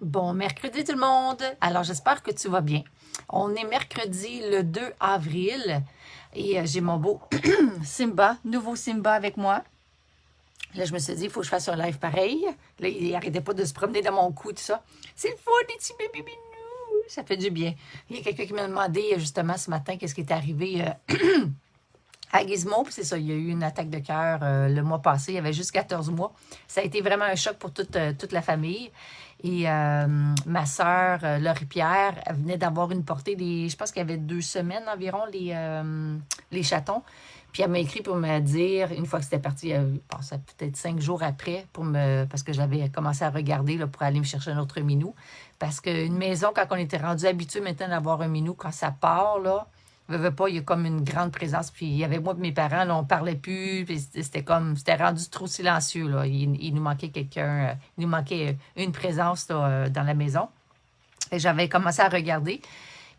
Bon mercredi tout le monde! Alors j'espère que tu vas bien. On est mercredi le 2 avril et j'ai mon beau Simba, nouveau Simba avec moi. Là je me suis dit, il faut que je fasse un live pareil. Là il arrêtait pas de se promener dans mon cou, tout ça. C'est le fun, les petits bébés binous! Ça fait du bien. Il y a quelqu'un qui m'a demandé justement ce matin qu'est-ce qui est arrivé à Gizmo, puis c'est ça, il y a eu une attaque de cœur le mois passé, il y avait juste 14 mois. Ça a été vraiment un choc pour toute la famille. Et ma sœur, Laurie-Pierre, elle venait d'avoir une portée, je pense qu'il y avait 2 semaines environ, les chatons. Puis elle m'a écrit pour me dire, une fois que c'était parti, bon, ça peut-être 5 jours après, parce que j'avais commencé à regarder là, pour aller me chercher un autre minou. Parce qu'une maison, quand on était rendu habitué maintenant d'avoir un minou, quand ça part, là, veux pas, il y a comme une grande présence. Puis il y avait moi et mes parents, là, on parlait plus. Puis c'était rendu trop silencieux, là. Il nous manquait quelqu'un, il nous manquait une présence là, dans la maison. Et j'avais commencé à regarder.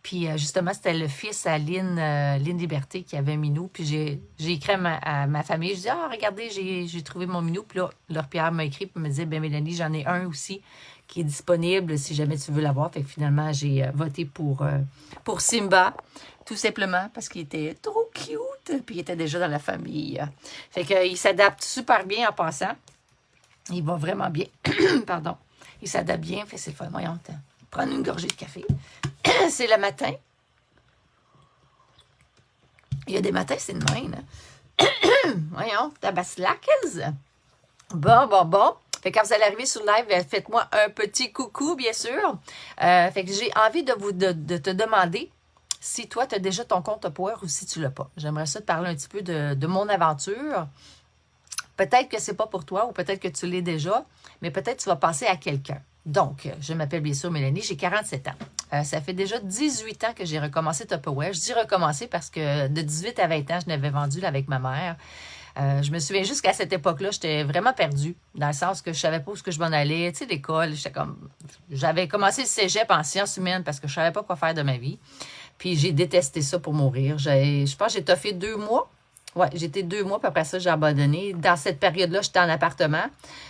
Puis justement, c'était le fils à Lynn Liberté qui avait un minou. Puis j'ai écrit à ma famille. Je dis, ah, regardez, j'ai trouvé mon minou. Puis là, leur Pierre m'a écrit pour me dire, ben Mélanie, j'en ai un aussi qui est disponible si jamais tu veux l'avoir. Fait que finalement, j'ai voté pour Simba. Tout simplement parce qu'il était trop cute, puis il était déjà dans la famille. Fait qu'il s'adapte super bien en passant. Il va vraiment bien. Pardon. Il s'adapte bien, fait c'est le fun. Voyons, prendre une gorgée de café. C'est le matin. Il y a des matins, c'est le même. Hein? Voyons, tabaslackers. Bon. Fait que quand vous allez arriver sur le live, faites-moi un petit coucou, bien sûr. Fait que j'ai envie de te demander si toi, tu as déjà ton compte Tupperware ou si tu ne l'as pas. J'aimerais ça te parler un petit peu de mon aventure. Peut-être que ce n'est pas pour toi ou peut-être que tu l'es déjà, mais peut-être tu vas passer à quelqu'un. Donc, je m'appelle bien sûr Mélanie, j'ai 47 ans. Ça fait déjà 18 ans que j'ai recommencé Tupperware. Je dis recommencer parce que de 18 à 20 ans, je l'avais vendu là, avec ma mère. Je me souviens juste qu'à cette époque-là, j'étais vraiment perdue, dans le sens que je savais pas où je m'en allais. Tu sais, l'école, j'avais commencé le cégep en sciences humaines parce que je savais pas quoi faire de ma vie. Puis j'ai détesté ça pour mourir. Je pense que j'ai toffé 2 mois. Ouais, j'étais 2 mois, puis après ça, j'ai abandonné. Dans cette période-là, j'étais en appartement.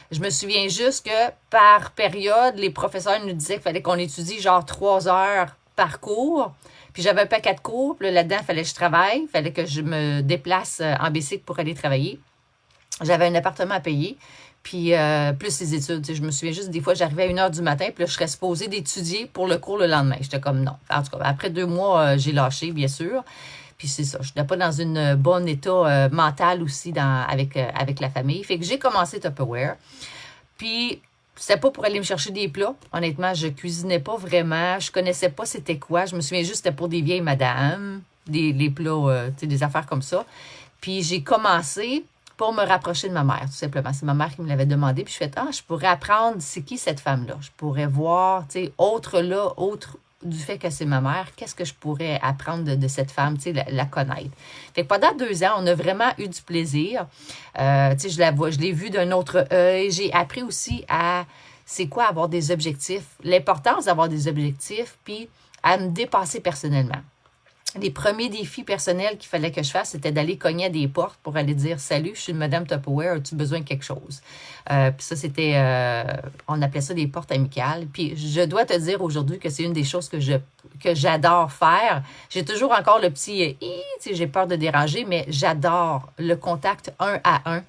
Je me souviens juste que par période, les professeurs nous disaient qu'il fallait qu'on étudie genre 3 heures par cours. Puis j'avais un paquet de cours. Puis là-dedans, il fallait que je travaille. Il fallait que je me déplace en bicycle pour aller travailler. J'avais un appartement à payer. Puis plus les études. Je me souviens juste, des fois, j'arrivais à 1 heure du matin, puis là, je serais supposée d'étudier pour le cours le lendemain. J'étais comme non. En tout cas, après 2 mois, j'ai lâché, bien sûr. Puis c'est ça, je n'étais pas dans une bonne état mental aussi avec la famille. Fait que j'ai commencé Tupperware. Puis c'était pas pour aller me chercher des plats. Honnêtement, je cuisinais pas vraiment. Je connaissais pas c'était quoi. Je me souviens juste c'était pour des vieilles madames, les plats, tu sais, des affaires comme ça. Puis j'ai commencé pour me rapprocher de ma mère, tout simplement. C'est ma mère qui me l'avait demandé. Puis je fais, je pourrais apprendre c'est qui cette femme-là. Je pourrais voir, tu sais, autre du fait que c'est ma mère, qu'est-ce que je pourrais apprendre de cette femme, tu sais, la connaître. Fait que pendant 2 ans, on a vraiment eu du plaisir. Tu sais, je l'ai vue d'un autre œil. J'ai appris aussi c'est quoi avoir des objectifs, l'importance d'avoir des objectifs, puis à me dépasser personnellement. Les premiers défis personnels qu'il fallait que je fasse, c'était d'aller cogner à des portes pour aller dire « Salut, je suis une Madame Tupperware, as-tu besoin de quelque chose? » Puis ça, c'était, on appelait ça des portes amicales. Puis je dois te dire aujourd'hui que c'est une des choses que j'adore faire. J'ai toujours encore le petit « tu sais, j'ai peur de déranger », mais j'adore le contact 1 à 1.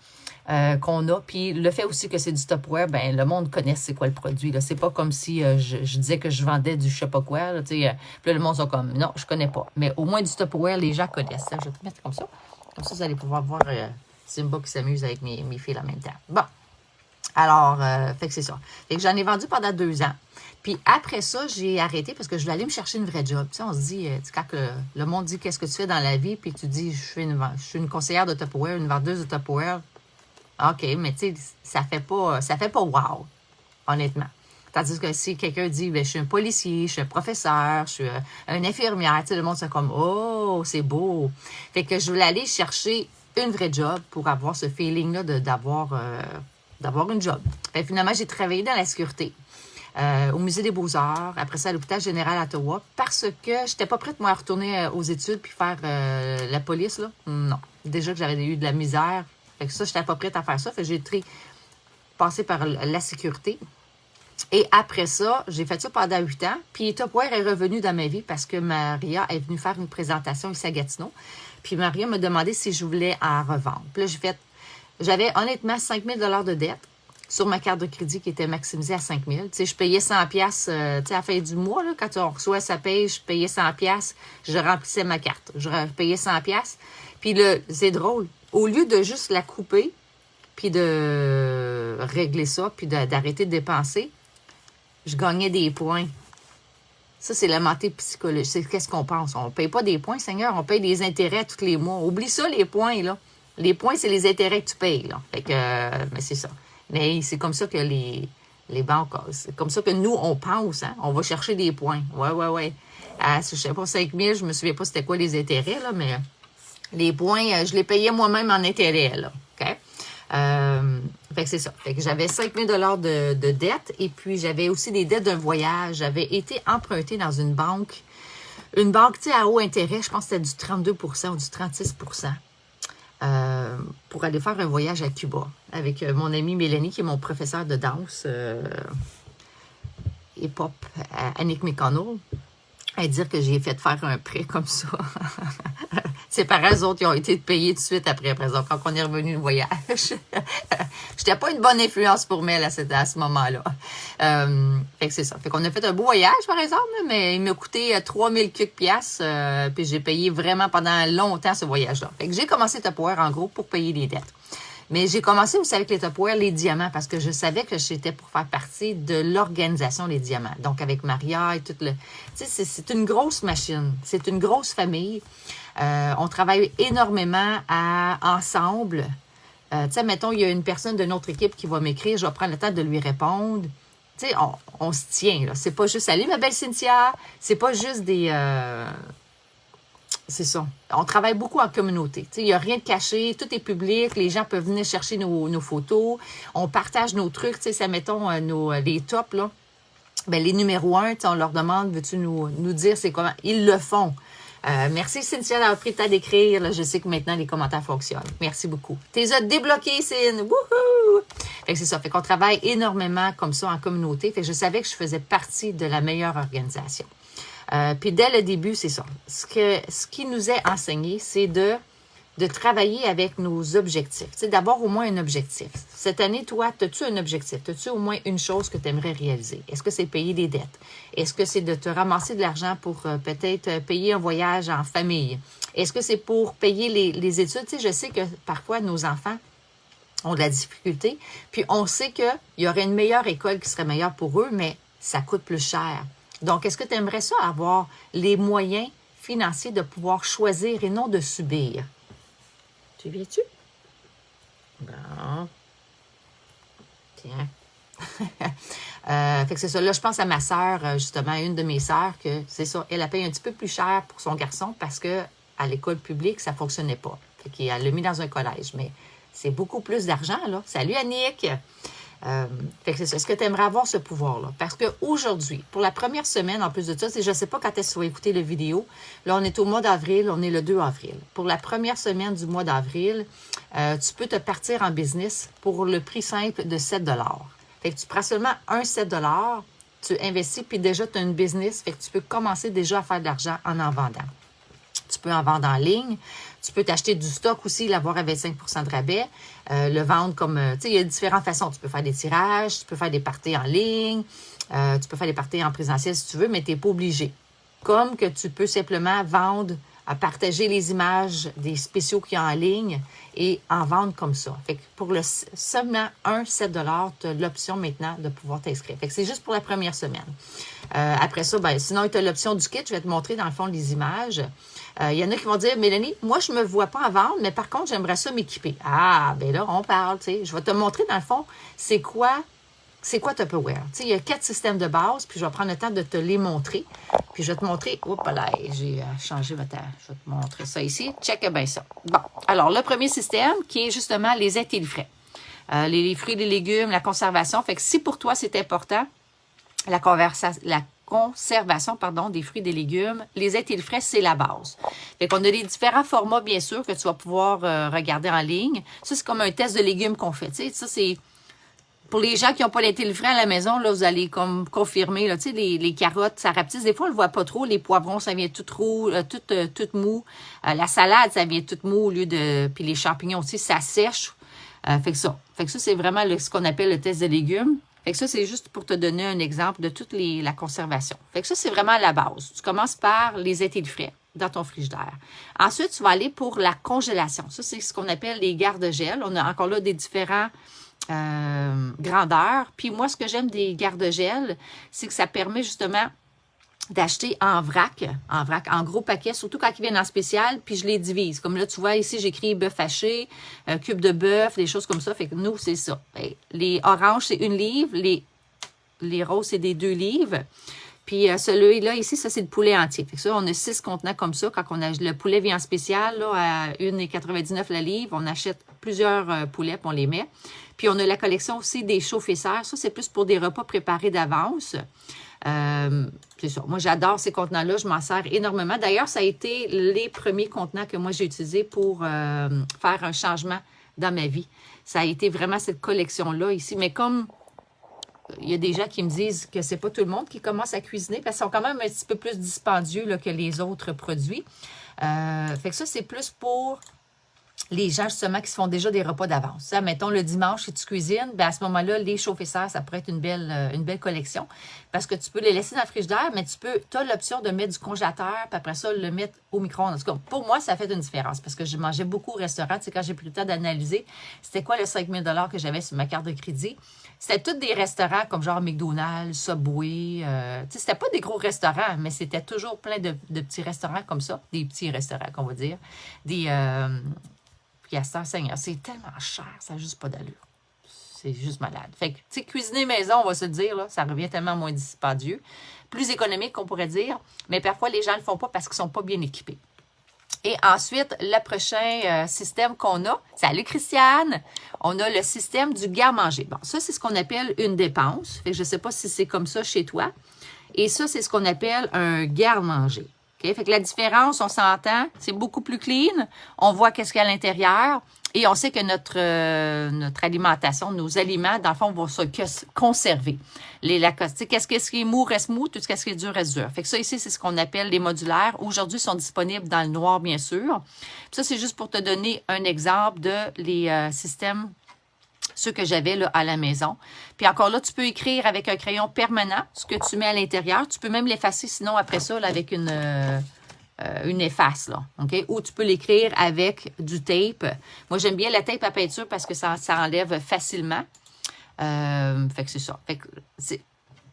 Qu'on a. Puis le fait aussi que c'est du Tupperware, ben le monde connaît c'est quoi le produit. C'est pas comme si je disais que je vendais du je sais pas quoi. Là, puis là, le monde sont comme non, je connais pas. Mais au moins du Tupperware, les gens connaissent. Je vais te mettre comme ça. Comme ça, vous allez pouvoir voir Simba qui s'amuse avec mes filles en même temps. Bon. Alors, fait que c'est ça. Fait que j'en ai vendu pendant 2 ans. Puis après ça, j'ai arrêté parce que je voulais aller me chercher une vraie job. Tu sais, on se dit, quand le monde dit qu'est-ce que tu fais dans la vie, puis tu dis, je suis une conseillère de Tupperware, une vendeuse de Tupperware. OK, mais tu sais, ça fait pas wow, honnêtement. Tandis que si quelqu'un dit, je suis un policier, je suis un professeur, je suis une infirmière, tu sais, le monde, c'est comme, oh, c'est beau. Fait que je voulais aller chercher une vraie job pour avoir ce feeling-là d'avoir une job. Fait que finalement, j'ai travaillé dans la sécurité. Au Musée des Beaux-Arts, après ça à l'hôpital général à Ottawa, parce que je n'étais pas prête, moi, à retourner aux études puis faire la police, là. Non. Déjà que j'avais eu de la misère. Fait que ça, je n'étais pas prête à faire ça. Fait que j'ai passé par la sécurité. Et après ça, j'ai fait ça pendant 8 ans. Puis Tupperware est revenu dans ma vie parce que Maria est venue faire une présentation ici à Gatineau. Puis Maria m'a demandé si je voulais en revendre. Puis là, j'avais honnêtement 5 000 $ de dette sur ma carte de crédit qui était maximisée à 5 000. Tu sais, je payais 100 pièces à la fin du mois, là, quand on reçoit sa paye, je payais 100 pièces, je remplissais ma carte. Je payais 100 pièces. Puis c'est drôle. Au lieu de juste la couper, puis de régler ça, puis d'arrêter de dépenser, je gagnais des points. Ça, c'est la mentalité psychologique. C'est qu'est-ce qu'on pense? On ne paye pas des points, Seigneur, on paye des intérêts tous les mois. Oublie ça, les points, là. Les points, c'est les intérêts que tu payes, là. Fait que, mais c'est ça. Mais c'est comme ça que les banques, c'est comme ça que nous, on pense, hein. On va chercher des points. Ouais. Je sais pas, 5 000, je me souviens pas c'était quoi les intérêts, là, mais les points, je les payais moi-même en intérêts, là. OK? Fait que c'est ça. Fait que j'avais 5 000 $ de dette et puis j'avais aussi des dettes d'un voyage. J'avais été empruntée dans une banque, tu sais, à haut intérêt, je pense que c'était du 32 % ou du 36 % pour aller faire un voyage à Cuba avec mon amie Mélanie, qui est mon professeur de danse hip-hop à Annick Mécano. À dire que j'ai fait faire un prêt comme ça. Ses parents, eux autres, ils ont été payés tout de suite après. Par exemple, quand on est revenu le voyage. J'étais pas une bonne influence pour Mel à ce moment-là. Fait que c'est ça. Fait qu'on a fait un beau voyage, par exemple, mais il m'a coûté 3 000 piastres. Puis j'ai payé vraiment pendant longtemps ce voyage-là. Fait que j'ai commencé Tupperware, en gros, pour payer les dettes. Mais j'ai commencé aussi avec les Tupperware, les diamants, parce que je savais que j'étais pour faire partie de l'organisation Les Diamants. Donc, avec Maria et tout le... Tu sais, c'est une grosse machine. C'est une grosse famille. On travaille énormément ensemble. Tu sais, mettons, il y a une personne de notre équipe qui va m'écrire, je vais prendre le temps de lui répondre. Tu sais, on se tient, là. C'est pas juste « Salut, ma belle Cynthia! » C'est pas juste des... C'est ça. On travaille beaucoup en communauté. Il n'y a rien de caché, tout est public, les gens peuvent venir chercher nos photos, on partage nos trucs, ça, mettons, les tops, là. Ben, les numéros 1, on leur demande, veux-tu nous dire c'est comment? Ils le font. Merci Cynthia d'avoir pris le temps d'écrire. Là, je sais que maintenant les commentaires fonctionnent. Merci beaucoup. T'es débloqué, Cyn. Wouhou! Fait que c'est ça. Fait qu'on travaille énormément comme ça en communauté. Fait que je savais que je faisais partie de la meilleure organisation. Puis dès le début, c'est ça. Ce qui nous est enseigné, c'est de travailler avec nos objectifs. Tu sais, d'abord, au moins un objectif. Cette année, toi, as-tu un objectif? As-tu au moins une chose que tu aimerais réaliser? Est-ce que c'est payer des dettes? Est-ce que c'est de te ramasser de l'argent pour peut-être payer un voyage en famille? Est-ce que c'est pour payer les études? Tu sais, je sais que parfois, nos enfants ont de la difficulté, puis on sait qu'il y aurait une meilleure école qui serait meilleure pour eux, mais ça coûte plus cher. Donc, est-ce que tu aimerais ça avoir les moyens financiers de pouvoir choisir et non de subir? Tu viens-tu? Bon. Tiens. Fait que c'est ça. Là, je pense à ma sœur, justement, une de mes sœurs, que c'est ça. Elle a payé un petit peu plus cher pour son garçon parce que à l'école publique, ça ne fonctionnait pas. Fait qu'elle l'a mis dans un collège. Mais c'est beaucoup plus d'argent, là. Salut, Annick! Fait que c'est ça. Est-ce que tu aimerais avoir ce pouvoir-là? Parce qu'aujourd'hui, pour la première semaine, en plus de ça, je ne sais pas quand est-ce que tu vas écouter la vidéo. Là, on est au mois d'avril, on est le 2 avril. Pour la première semaine du mois d'avril, tu peux te partir en business pour le prix simple de 7 $. Fait que tu prends seulement un 7 $, tu investis, puis déjà, tu as une business. Fait que tu peux commencer déjà à faire de l'argent en vendant. Tu peux en vendre en ligne. Tu peux t'acheter du stock aussi, l'avoir à 25 % de rabais, le vendre comme... tu sais, il y a différentes façons. Tu peux faire des tirages, tu peux faire des parties en ligne, tu peux faire des parties en présentiel si tu veux, mais tu n'es pas obligé. Comme que tu peux simplement vendre, à partager les images des spéciaux qu'il y a en ligne et en vendre comme ça. Fait que pour seulement un 7 $, tu as l'option maintenant de pouvoir t'inscrire. Fait que c'est juste pour la première semaine. Après ça, ben, sinon, tu as l'option du kit. Je vais te montrer dans le fond les images. Il y en a qui vont dire, Mélanie, moi, je ne me vois pas en vendre, mais par contre, j'aimerais ça m'équiper. Ah, ben là, on parle, tu sais. Je vais te montrer, dans le fond, c'est quoi Tupperware. Tu sais, il y a 4 systèmes de base, puis je vais prendre le temps de te les montrer. Puis je vais te montrer, oups là, j'ai changé votre... Je vais te montrer ça ici. Check bien ça. Bon, alors, le premier système, qui est justement les aides et les frais. Les fruits, les légumes, la conservation. Fait que si pour toi, c'est important, la conservation des fruits et des légumes, les aides et les frais, c'est la base. Fait qu'on a des différents formats, bien sûr, que tu vas pouvoir regarder en ligne. Ça, c'est comme un test de légumes qu'on fait. Tu sais, ça, c'est Pour les gens qui n'ont pas l'été le frais à la maison, là, vous allez comme confirmer, là, tu sais, les carottes, ça rapetisse. Des fois, on le voit pas trop. Les poivrons, ça vient tout roux, tout mou. La salade, ça vient tout mou au lieu de... Puis les champignons aussi, ça sèche. Fait que ça, c'est vraiment ce qu'on appelle le test de légumes. Fait que ça, c'est juste pour te donner un exemple de toute la conservation. Fait que ça, c'est vraiment la base. Tu commences par les étés de frais dans ton frigidaire. Ensuite, tu vas aller pour la congélation. Ça, c'est ce qu'on appelle les garde-gel. On a encore là des différents grandeurs. Puis moi, ce que j'aime des garde-gel, c'est que ça permet justement d'acheter en vrac, en gros paquet, surtout quand ils viennent en spécial, puis je les divise. Comme là, tu vois, ici, j'écris bœuf haché, cube de bœuf, des choses comme ça. Fait que nous, c'est ça. Les oranges, c'est 1 livre. Les roses, c'est des 2 livres. Puis celui-là, ici, ça, c'est le poulet entier. Fait que ça, on a 6 contenants comme ça. Quand le poulet vient en spécial, là, à 1,99 la livre, on achète plusieurs poulets, puis on les met. Puis on a la collection aussi des chauffe-serres. Ça, c'est plus pour des repas préparés d'avance. C'est ça. Moi, j'adore ces contenants-là. Je m'en sers énormément. D'ailleurs, ça a été les premiers contenants que moi, j'ai utilisés pour faire un changement dans ma vie. Ça a été vraiment cette collection-là ici. Mais comme il y a des gens qui me disent que c'est pas tout le monde qui commence à cuisiner parce qu'ils sont quand même un petit peu plus dispendieux là, que les autres produits. Fait que ça, c'est plus pour les gens, justement, qui se font déjà des repas d'avance. Ça, mettons, le dimanche, si tu cuisines, bien, à ce moment-là, les chauffe-serres, ça pourrait être une belle collection. Parce que tu peux les laisser dans le frigidaire, mais tu as l'option de mettre du congélateur, puis après ça, le mettre au micro-ondes. En tout cas, pour moi, ça fait une différence. Parce que je mangeais beaucoup au restaurant. Tu sais, quand j'ai pris le temps d'analyser, c'était quoi le 5 000 $ que j'avais sur ma carte de crédit? C'était tous des restaurants comme genre McDonald's, Subway. Tu sais, c'était pas des gros restaurants, mais c'était toujours plein de petits restaurants comme ça. Des petits restaurants, qu'on va dire. Puis à ce Seigneur, c'est tellement cher, ça n'a juste pas d'allure. C'est juste malade. Fait que, tu sais, cuisiner maison, on va se le dire, là, ça revient tellement moins dispendieux. Plus économique, qu'on pourrait dire. Mais parfois, les gens ne le font pas parce qu'ils ne sont pas bien équipés. Et ensuite, le prochain système qu'on a, salut Christiane, on a le système du garde-manger. Bon, ça, c'est ce qu'on appelle une dépense. Fait que je ne sais pas si c'est comme ça chez toi. Et ça, c'est ce qu'on appelle un garde-manger. Okay? Fait que la différence, on s'entend, c'est beaucoup plus clean. On voit qu'est-ce qu'il y a à l'intérieur et on sait que notre alimentation, nos aliments, dans le fond, vont se conserver. Qu'est-ce qui est mou reste mou, tout ce qui est dur reste dur. Fait que ça ici, c'est ce qu'on appelle les modulaires. Aujourd'hui, ils sont disponibles dans le noir, bien sûr. Puis ça, c'est juste pour te donner un exemple de les systèmes ceux que j'avais là à la maison. Puis encore là, tu peux écrire avec un crayon permanent ce que tu mets à l'intérieur. Tu peux même l'effacer sinon après ça là, avec une efface. Là, okay? Ou tu peux l'écrire avec du tape. Moi, j'aime bien la tape à peinture parce que ça enlève facilement. Fait que c'est ça. Fait que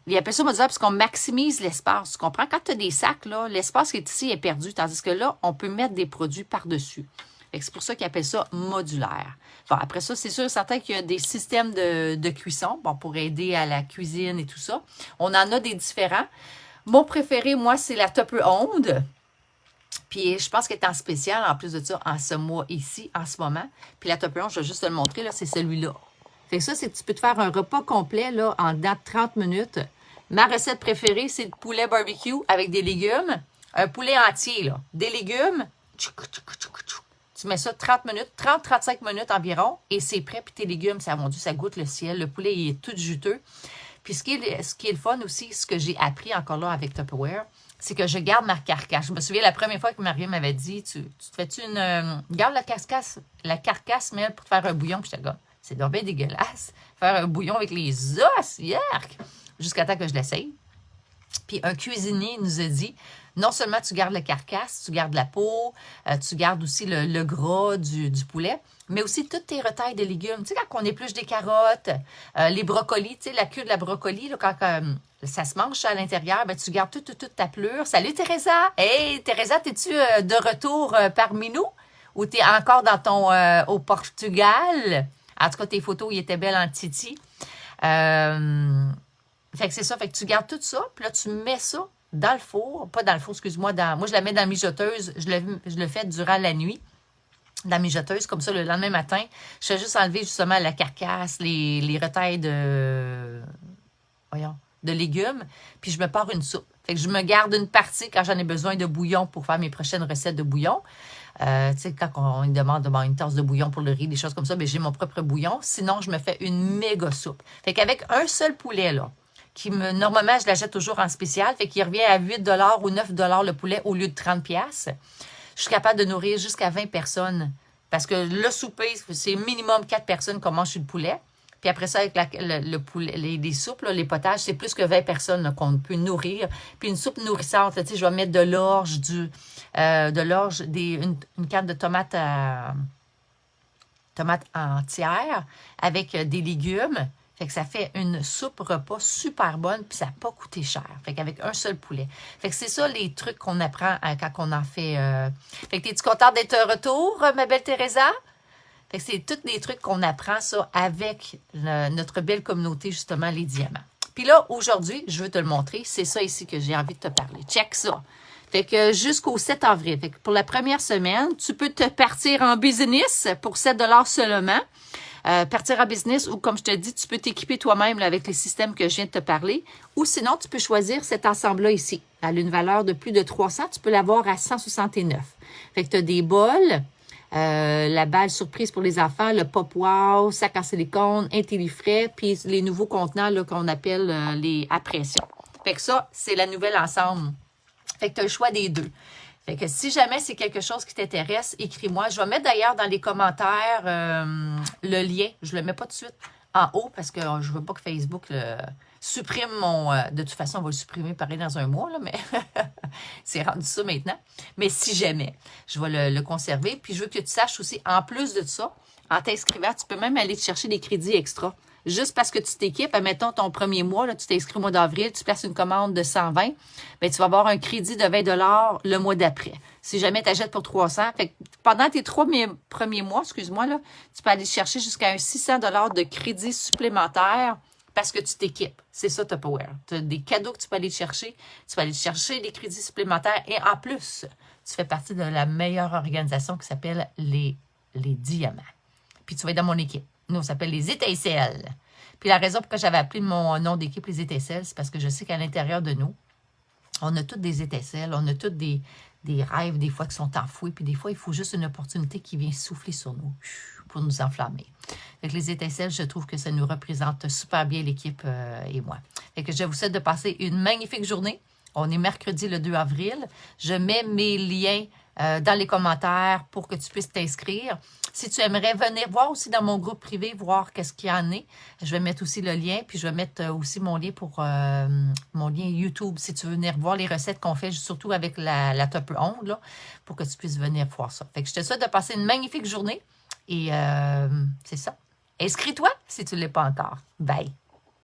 il appelle ça modulaire parce qu'on maximise l'espace. Tu comprends? Quand tu as des sacs, là, l'espace qui est ici est perdu. Tandis que là, on peut mettre des produits par-dessus. C'est pour ça qu'ils appellent ça modulaire. Bon, après ça, c'est sûr et certain qu'il y a des systèmes de cuisson pour aider à la cuisine et tout ça. On en a des différents. Mon préféré, moi, c'est la Tupper Onde. Puis je pense qu'elle est en spécial, en plus de ça, en ce mois ici, en ce moment. Puis la Tupper Onde, je vais juste te le montrer, là, c'est celui-là. Fait que ça, c'est que tu peux te faire un repas complet là, en dedans de 30 minutes. Ma recette préférée, c'est le poulet barbecue avec des légumes. Un poulet entier, là. Des légumes. Tu mets ça 30 minutes, 30-35 minutes environ, et c'est prêt. Puis tes légumes, ça, mon Dieu, ça goûte le ciel. Le poulet, il est tout juteux. Puis ce qui est le fun aussi, ce que j'ai appris encore là avec Tupperware, c'est que je garde ma carcasse. Je me souviens la première fois que Marie m'avait dit, tu te fais-tu garde la carcasse, mais pour te faire un bouillon. Puis j'étais comme, c'est donc bien dégueulasse. Faire un bouillon avec les os, yark! Jusqu'à temps que je l'essaye. Puis un cuisinier nous a dit, non seulement tu gardes la carcasse, tu gardes la peau, tu gardes aussi le gras du poulet, mais aussi toutes tes retailles de légumes. Tu sais, quand on épluche des carottes, les brocolis, tu sais, la queue de la brocoli, là, quand ça se mange à l'intérieur, ben, tu gardes toute ta pelure. Salut Teresa! Hey, Teresa, t'es-tu de retour parmi nous? Ou t'es encore au Portugal? En tout cas, tes photos, ils étaient belles en Titi. Fait que c'est ça, fait que tu gardes tout ça, puis là, tu mets ça dans le four, pas dans le four, excuse-moi, moi, je la mets dans la mijoteuse, je le fais durant la nuit, dans la mijoteuse, comme ça, le lendemain matin, je fais juste enlever, justement, la carcasse, les retailles de légumes, puis je me pars une soupe. Fait que je me garde une partie quand j'en ai besoin de bouillon pour faire mes prochaines recettes de bouillon. Tu sais, quand on me demande une tasse de bouillon pour le riz, des choses comme ça, bien, j'ai mon propre bouillon. Sinon, je me fais une méga soupe. Fait qu'avec un seul poulet, là, normalement, je l'achète toujours en spécial, fait qu'il revient à 8 ou 9 le poulet au lieu de 30 pièces. Je suis capable de nourrir jusqu'à 20 personnes. Parce que le souper, c'est minimum 4 personnes qu'on mange sur le poulet. Puis après ça, avec le poulet, les soupes, là, les potages, c'est plus que 20 personnes là, qu'on peut nourrir. Puis une soupe nourrissante, là, tu sais, je vais mettre de l'orge, une canne de tomates entière avec des légumes. Fait que ça fait une soupe repas super bonne, puis ça n'a pas coûté cher. Fait qu'avec un seul poulet. Fait que c'est ça les trucs qu'on apprend quand on en fait. Fait que t'es-tu contente d'être de retour, ma belle Teresa? Fait que c'est tous les trucs qu'on apprend, ça, avec notre belle communauté, justement, les diamants. Puis là, aujourd'hui, je veux te le montrer. C'est ça ici que j'ai envie de te parler. Check ça. Fait que jusqu'au 7 avril. Fait que pour la première semaine, tu peux te partir en business pour 7 seulement. Partir en business ou, comme je te dis, tu peux t'équiper toi-même là, avec les systèmes que je viens de te parler. Ou sinon, tu peux choisir cet ensemble-là ici. Elle a une valeur de plus de 300. Tu peux l'avoir à 169. Fait que tu as des bols. La balle surprise pour les enfants, le Pop Wow, sac en silicone, Intellifrais, puis les nouveaux contenants là, qu'on appelle les à pression. Fait que ça, c'est la nouvelle ensemble. Fait que tu as le choix des deux. Fait que si jamais c'est quelque chose qui t'intéresse, écris-moi. Je vais mettre d'ailleurs dans les commentaires le lien. Je le mets pas tout de suite en haut parce que je veux pas que Facebook supprime mon... de toute façon, on va le supprimer pareil dans un mois, là, mais c'est rendu ça maintenant. Mais si jamais, je vais le conserver. Puis je veux que tu saches aussi, en plus de ça, en t'inscrivant, tu peux même aller te chercher des crédits extra. Juste parce que tu t'équipes, admettons ton premier mois, là, tu t'inscris au mois d'avril, tu places une commande de 120, bien, tu vas avoir un crédit de 20 le mois d'après. Si jamais tu achètes pour 300, fait que pendant tes 3 premiers mois, excuse-moi, là, tu peux aller chercher jusqu'à un 600 de crédit supplémentaire parce que tu t'équipes. C'est ça, Tupperware. Tu as des cadeaux que tu peux aller chercher. Tu vas aller chercher des crédits supplémentaires et en plus, tu fais partie de la meilleure organisation qui s'appelle les Diamants. Puis tu vas être dans mon équipe. Nous, on s'appelle les Étincelles. Puis la raison pour laquelle j'avais appelé mon nom d'équipe les Étincelles, c'est parce que je sais qu'à l'intérieur de nous, on a toutes des étincelles, on a toutes des rêves, des fois, qui sont enfouis, puis des fois, il faut juste une opportunité qui vient souffler sur nous pour nous enflammer. Fait que les étincelles, je trouve que ça nous représente super bien l'équipe et moi. Fait que je vous souhaite de passer une magnifique journée. On est mercredi le 2 avril. Je mets mes liens dans les commentaires pour que tu puisses t'inscrire. Si tu aimerais venir voir aussi dans mon groupe privé, voir qu'est-ce qu'il y en est, je vais mettre aussi le lien, puis je vais mettre aussi mon lien pour mon lien YouTube, si tu veux venir voir les recettes qu'on fait, surtout avec la Top Onde, là, pour que tu puisses venir voir ça. Fait que je te souhaite de passer une magnifique journée et c'est ça. Inscris-toi si tu ne l'es pas encore. Bye!